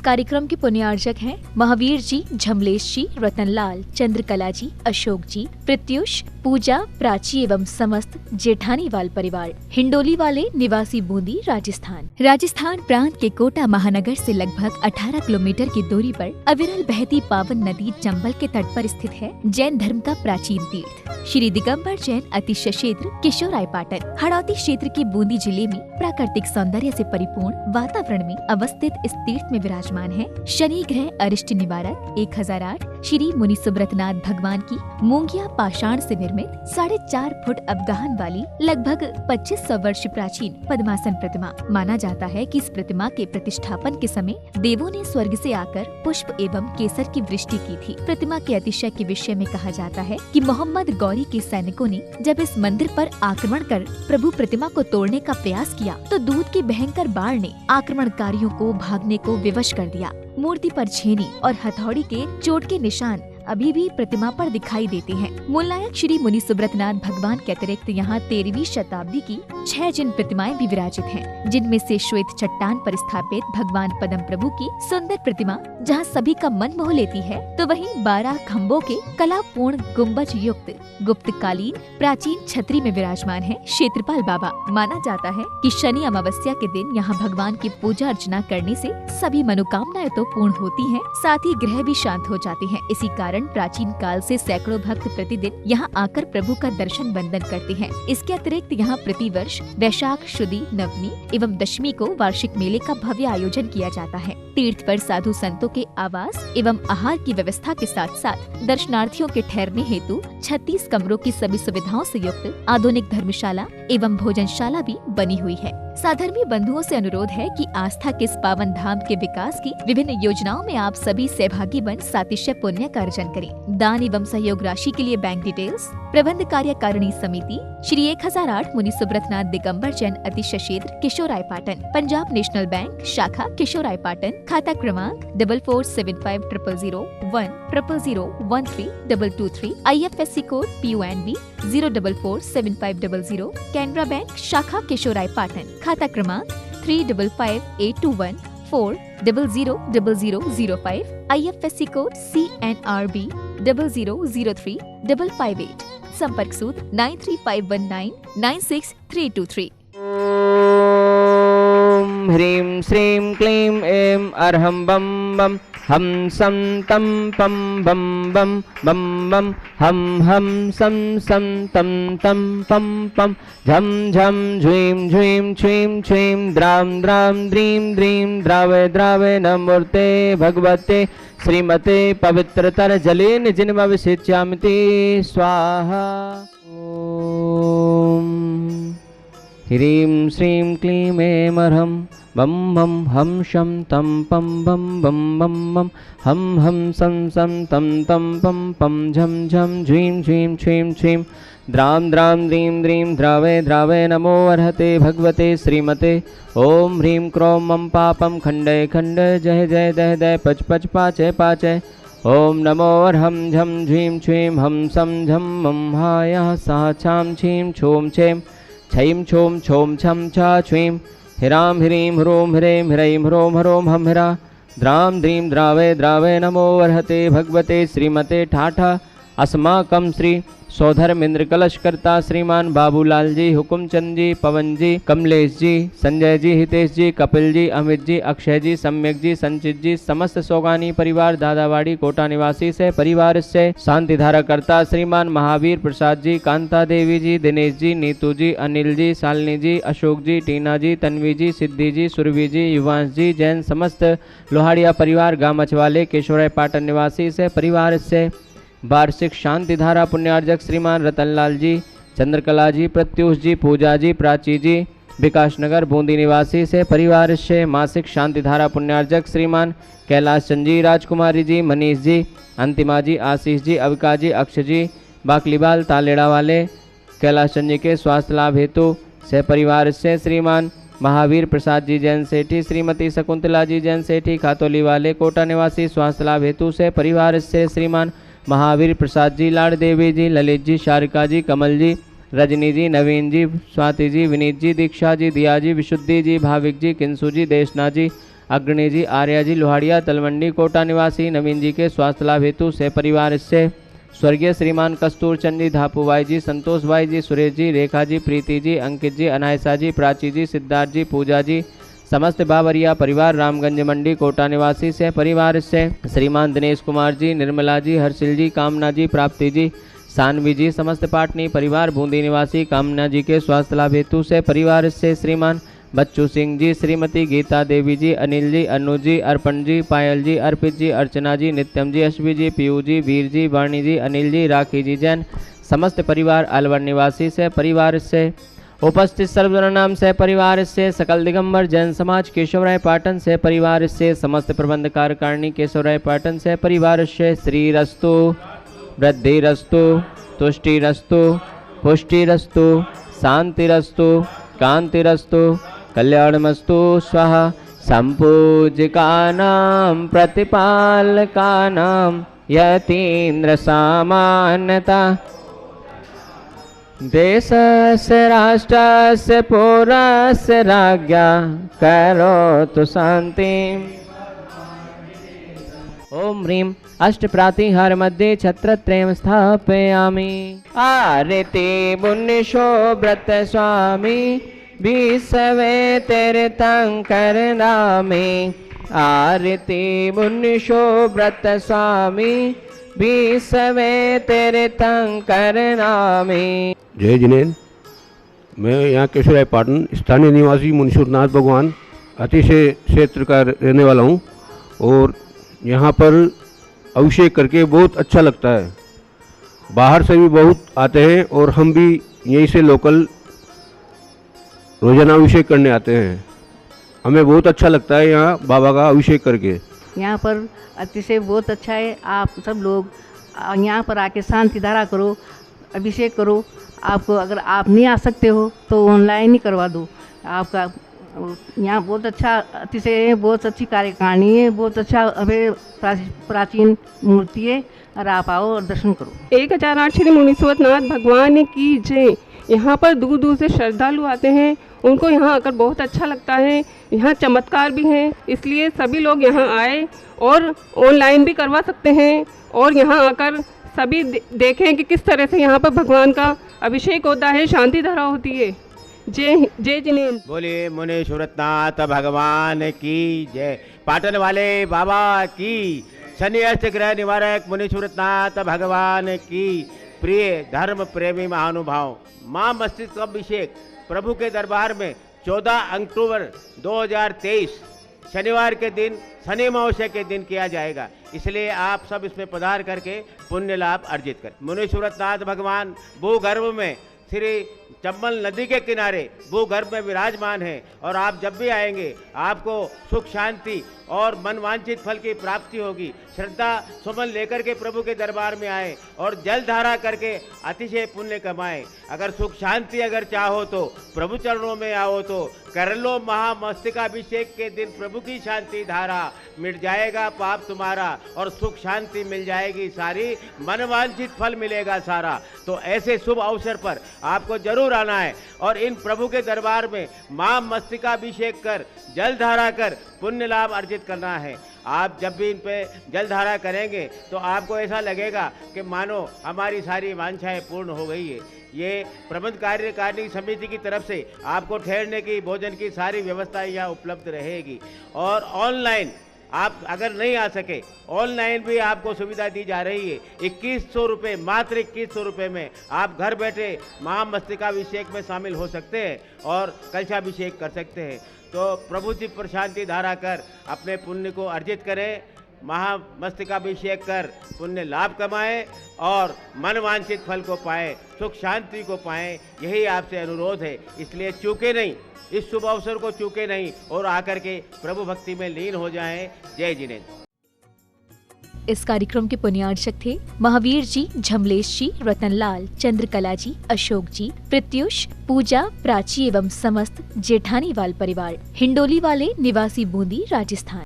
कार्यक्रम के पुण्यार्चक हैं महावीर जी, झमलेश जी, रतनलाल, चंद्रकला जी, अशोक जी, प्रत्युष, पूजा, प्राची एवं समस्त जेठानीवाल परिवार, हिंडोली वाले, निवासी बूंदी, राजस्थान। राजस्थान प्रांत के कोटा महानगर से लगभग 18 किलोमीटर की दूरी पर अविरल बहती पावन नदी चंबल के तट पर स्थित है जैन धर्म का प्राचीन तीर्थ श्री दिगंबर जैन अतिशय क्षेत्र किशोरायपाटन। हड़ौती क्षेत्र के बूंदी जिले में प्राकृतिक सौंदर्य से परिपूर्ण वातावरण में अवस्थित इस तीर्थ में विराजमान है शनि ग्रह अरिष्ट निवारक 1008 श्री मुनि सुब्रतनाथ भगवान की मूंगिया पाषाण से निर्मित 4.5 फुट अवगाहन वाली लगभग 2500 वर्ष प्राचीन पद्मासन प्रतिमा। माना जाता है कि इस प्रतिमा के प्रतिष्ठापन के समय देवों ने स्वर्ग से आकर पुष्प एवं केसर की वृष्टि की थी। प्रतिमा के अतिशय के विषय में कहा जाता है कि मोहम्मद गौरी के सैनिकों ने जब इस मंदिर पर आक्रमण कर प्रभु प्रतिमा को तोड़ने का प्रयास किया तो दूध के भयंकर बाढ़ ने आक्रमणकारियों को भागने को विवश कर दिया। मूर्ति पर छेनी और हथौड़ी के चोट के निशान अभी भी प्रतिमा पर दिखाई देते हैं। मूल नायक श्री मुनि सुब्रतनाथ भगवान के अतिरिक्त यहाँ 13वीं शताब्दी की 6 जिन प्रतिमाएं भी विराजित हैं, जिनमें से श्वेत चट्टान पर स्थापित भगवान पद्म प्रभु की सुंदर प्रतिमा जहाँ सभी का मन मोह लेती है, तो वहीं 12 खम्भों के कलापूर्ण गुम्बज युक्त गुप्तकालीन प्राचीन छतरी में विराजमान है क्षेत्रपाल बाबा। माना जाता है कि शनि अमावस्या के दिन यहाँ भगवान की पूजा अर्चना करने से सभी मनोकामनाएं तो पूर्ण होती हैं, साथ ही ग्रह भी शांत हो जाते हैं। इसी कारण प्राचीन काल से सैकड़ों भक्त प्रतिदिन यहाँ आकर प्रभु का दर्शन वंदन करते हैं। इसके अतिरिक्त यहाँ प्रतिवर्ष वैशाख शुदी नवमी एवं दशमी को वार्षिक मेले का भव्य आयोजन किया जाता है। तीर्थ पर साधु संतों के आवास एवं आहार की व्यवस्था के साथ साथ दर्शनार्थियों के ठहरने हेतु 36 कमरों की सभी सुविधाओं से युक्त आधुनिक धर्मशाला एवं भोजनशाला भी बनी हुई है। साधर्मी बंधुओं से अनुरोध है कि आस्था के इस पावन धाम के विकास की विभिन्न योजनाओं में आप सभी सहभागी बन सातिशय पुण्य का अर्जन करें। दान एवं सहयोग राशि के लिए बैंक डिटेल्स प्रबंध कार्यकारिणी समिति श्री 1008 मुनि सुब्रतनाथ दिगंबर जैन अतिशय क्षेत्र किशोरायपाटन, पंजाब नेशनल बैंक शाखा किशोरायपाटन, खाता क्रमांक 4475000100132223, IFSC code PUNB 0447500, Canara bank शाखा किशोरायपाटन, खाता क्रमांक 358214000005, IFSC कोड CNRB 00035558, संपर्क सूत्र 9351996323। ओम ह्रीं श्रीं क्लीं ऐं अर्हं बम बम हम सम तम पम बम बम बम बम हम सम सम तम तम पम पम झम झम झ्वीं झ्वीं छ्वीं छ्वीं द्रां द्रां द्रीं द्रीं द्रावे द्रावे नमोर्ते भगवते श्रीमते पवित्रतर जलेन जिन्मविषिच्यामिति स्वाहा। ओम ह्रीं श्रीं क्लीं ऐं अर्हं बम बम हम शम तम पम बम बम बम बम हम सम सम तम तम पम पम झम झम झ्वीं झ्वीं छ्वीं छ्वीं द्रां द्रां द्रीं द्रीं द्रावे द्रावे नमो अर्हते भगवते श्रीमते। ओम ह्रीं क्रों मम पापम खंडय खंडय जय जय दह दय पच पच पाचय पाचय। ओम नमो अर्हं झम झ्वीं छ्वीं हम सम झम मम हायः सा छां छीं छूं छें छईं छूं छौं छम छा छ्वीं हिरां ह्रीं ह्रूं ह्रें ह्रैं ह्रों ह्रों हम हिरा द्रां द्रीं द्रावे द्रावे नमो अर्हते भगवते श्रीमते ठाठा। अस्माकं श्री सौधर्मेंद्र कलशकर्ता श्रीमान बाबूलाल जी, हुकुमचंद जी, पवन जी, कमलेश जी, संजय जी, हितेश जी, कपिल जी, अमित जी, अक्षय जी, सम्यक जी, संचित जी, समस्त सोगानी परिवार दादावाड़ी कोटा निवासी से परिवार से शांति धारा करता श्रीमान महावीर प्रसाद जी, कांता देवी जी, दिनेश जी, नीतू जी, अनिल जी, शालिनी जी, अशोक जी, टीना जी, तन्वी जी, सिद्धि जी, सुरभि जी, युवांश जी, जैन समस्त लोहाड़िया परिवार गामचवाले किशोरायपाटन निवासी से परिवार से वार्षिक शांति धारा पुण्यार्जक श्रीमान रतनलाल जी, चंद्रकला जी, प्रत्युष जी, पूजा जी, प्राची जी, विकास नगर बूंदी निवासी से परिवार से मासिक शांति धारा पुण्यार्जक श्रीमान कैलाश चंद जी, राजकुमारी जी, मनीष जी, अंतिमा जी, आशीष जी, अविका जी, अक्षय जी, बाकलीबाल तालेड़ा वाले कैलाश चंद जी के स्वास्थ्य लाभ हेतु से परिवार से श्रीमान महावीर प्रसाद जी जैन सेठी, श्रीमती शकुंतला जी जैन सेठी खातोली वाले कोटा निवासी स्वास्थ्य लाभ हेतु से परिवार से श्रीमान महावीर प्रसाद जी, लाड़ देवी जी, ललित जी, शारिका जी, कमल जी, रजनी जी, नवीन जी, स्वाति जी, विनीत जी, दीक्षा जी, दिया जी, विशुद्धि जी, भाविक जी, किंसु जी, देशना जी, अग्रणी जी, आर्या जी, लोहाड़िया तलवंडी कोटा निवासी नवीन जी के स्वास्थ्य लाभ हेतु से परिवार से स्वर्गीय श्रीमान कस्तूर चंद जी, धापू भाई जी, संतोष भाई जी, सुरेश जी, रेखा जी, प्रीति जी, अंकित जी, अनायसा जी, प्राची जी, सिद्धार्थ जी, पूजा जी, समस्त बाबरिया परिवार रामगंज मंडी कोटा निवासी से परिवार से श्रीमान दिनेश कुमार जी, निर्मला जी, हर्षिल जी, कामना जी, प्राप्ति जी, सानवी जी, समस्त पाटनी परिवार बूंदी निवासी कामना जी के स्वास्थ्य लाभ हेतु से परिवार से श्रीमान बच्चू सिंह जी, श्रीमती गीता देवी जी, अनिल जी, अनु जी, अर्पण जी, पायल जी, अर्पित जी, अर्चना जी, नित्यम जी, अश्वी जी, पीयू जी, वीर जी, वाणी जी, अनिल जी, राखी जी जैन, समस्त परिवार अलवर निवासी से परिवार से उपस्थित सर्वनाम से परिवार से सकल दिगंबर जैन समाज केशवराय पाटन से परिवार से समस्त प्रबंध कार्यकारिणी केशवराय पाटन से परिवार से श्रीरस्तु, वृद्धिरस्तु, तुष्टिरस्तु, पुष्टिरस्तु, शांतिरस्तु, कांतिरस्तु, कल्याणमस्तु स्वाहा। संपूजिकानां प्रतिपालकानां यतीन्द्र सामान्यता देशस्य राष्ट्रस्य पौरस्य राज्ञा करोतु शान्तिम्। ओम ह्रीं अष्टप्रातिहार मध्ये छत्रत्रयं स्थापयामि। आरति मुनिशो व्रत स्वामी विसवे तीर्थंकर नामे। आरति मुनिशो व्रत स्वामी विसवे तीर्थंकर नामे। जय जिनेन्द्र। मैं यहाँ केशवराय पाटन स्थानीय निवासी मुनीश्वरनाथ भगवान अतिशय क्षेत्र का रहने वाला हूँ और यहाँ पर अभिषेक करके बहुत अच्छा लगता है। बाहर से भी बहुत आते हैं और हम भी यहीं से लोकल रोजाना अभिषेक करने आते हैं। हमें बहुत अच्छा लगता है यहाँ बाबा का अभिषेक करके। यहाँ पर अतिशय बहुत अच्छा है। आप सब लोग यहाँ पर आके शांति धारा करो, अभिषेक करो। आपको अगर आप नहीं आ सकते हो तो ऑनलाइन ही करवा दो। आपका यहाँ बहुत अच्छा अतिशय है, बहुत अच्छी कार्यकारिणी है, बहुत अच्छा अभी प्राचीन मूर्ति है और आप आओ और दर्शन करो। 1008 श्री मुनीश्वरनाथ भगवान की जय। यहाँ पर दूर दूर से श्रद्धालु आते हैं, उनको यहाँ आकर बहुत अच्छा लगता है। यहाँ चमत्कार भी हैं, इसलिए सभी लोग यहाँ आए और ऑनलाइन भी करवा सकते हैं और यहाँ आकर सभी देखें कि किस तरह से यहाँ पर भगवान का अभिषेक होता है, शांति धारा होती है। जय जय जिनेन्द्र। बोलिए मुनीश्वरनाथ भगवान की जय। पाटन वाले बाबा की, शनि अष्ट ग्रह निवारक मुनीश्वरनाथ भगवान की। प्रिय धर्म प्रेमी महानुभाव, माँ मस्तिष्क अभिषेक प्रभु के दरबार में 14 अक्टूबर 2023 शनिवार के दिन शनि अमावस्या के दिन किया जाएगा। इसलिए आप सब इसमें पधार करके पुण्य लाभ अर्जित करें। मुनीश्वरनाथ भगवान भूगर्भ में श्री चंबल नदी के किनारे भूगर्भ में विराजमान है और आप जब भी आएंगे आपको सुख शांति और मनवांछित फल की प्राप्ति होगी। श्रद्धा सुमन लेकर के प्रभु के दरबार में आए और जल धारा करके अतिशय पुण्य कमाएं। अगर सुख शांति अगर चाहो तो प्रभु चरणों में आओ तो कर लो महामस्तकाभिषेक के दिन प्रभु की शांति धारा। मिट जाएगा पाप तुम्हारा और सुख शांति मिल जाएगी सारी, मनवांछित फल मिलेगा सारा। तो ऐसे शुभ अवसर पर आपको जरूर आना है और इन प्रभु के दरबार में मां मस्तकाभिषेक कर जल धारा कर पुण्य लाभ अर्जित करना है। आप जब भी इन पे जल धारा करेंगे तो आपको ऐसा लगेगा कि मानो हमारी सारी वांछाएं पूर्ण हो गई है। ये प्रबंध कार्यकारिणी समिति की तरफ से आपको ठहरने की, भोजन की सारी व्यवस्था यहाँ उपलब्ध रहेगी। और ऑनलाइन आप अगर नहीं आ सके, ऑनलाइन भी आपको सुविधा दी जा रही है। 2100 रुपये, मात्र 2100 रुपये में आप घर बैठे महामस्तकाभिषेक में शामिल हो सकते हैं और कलशाभिषेक कर सकते हैं। तो प्रभु जी पर शांति धारा कर अपने पुण्य को अर्जित करें, महामस्तकाभिषेक कर पुण्य लाभ कमाएं और मनवांछित फल को पाएं, सुख शांति को पाएं। यही आपसे अनुरोध है। इसलिए चूके नहीं, इस शुभ अवसर को चूके नहीं और आकर के प्रभु भक्ति में लीन हो जाएं। जय जिनेन्द्र। इस कार्यक्रम के पुण्यार्चक थे महावीर जी, झमलेश जी, रतनलाल, चंद्रकला जी, अशोक जी, प्रत्युष, पूजा, प्राची एवं समस्त जेठानीवाल परिवार, हिंडोली वाले निवासी बूंदी, राजस्थान।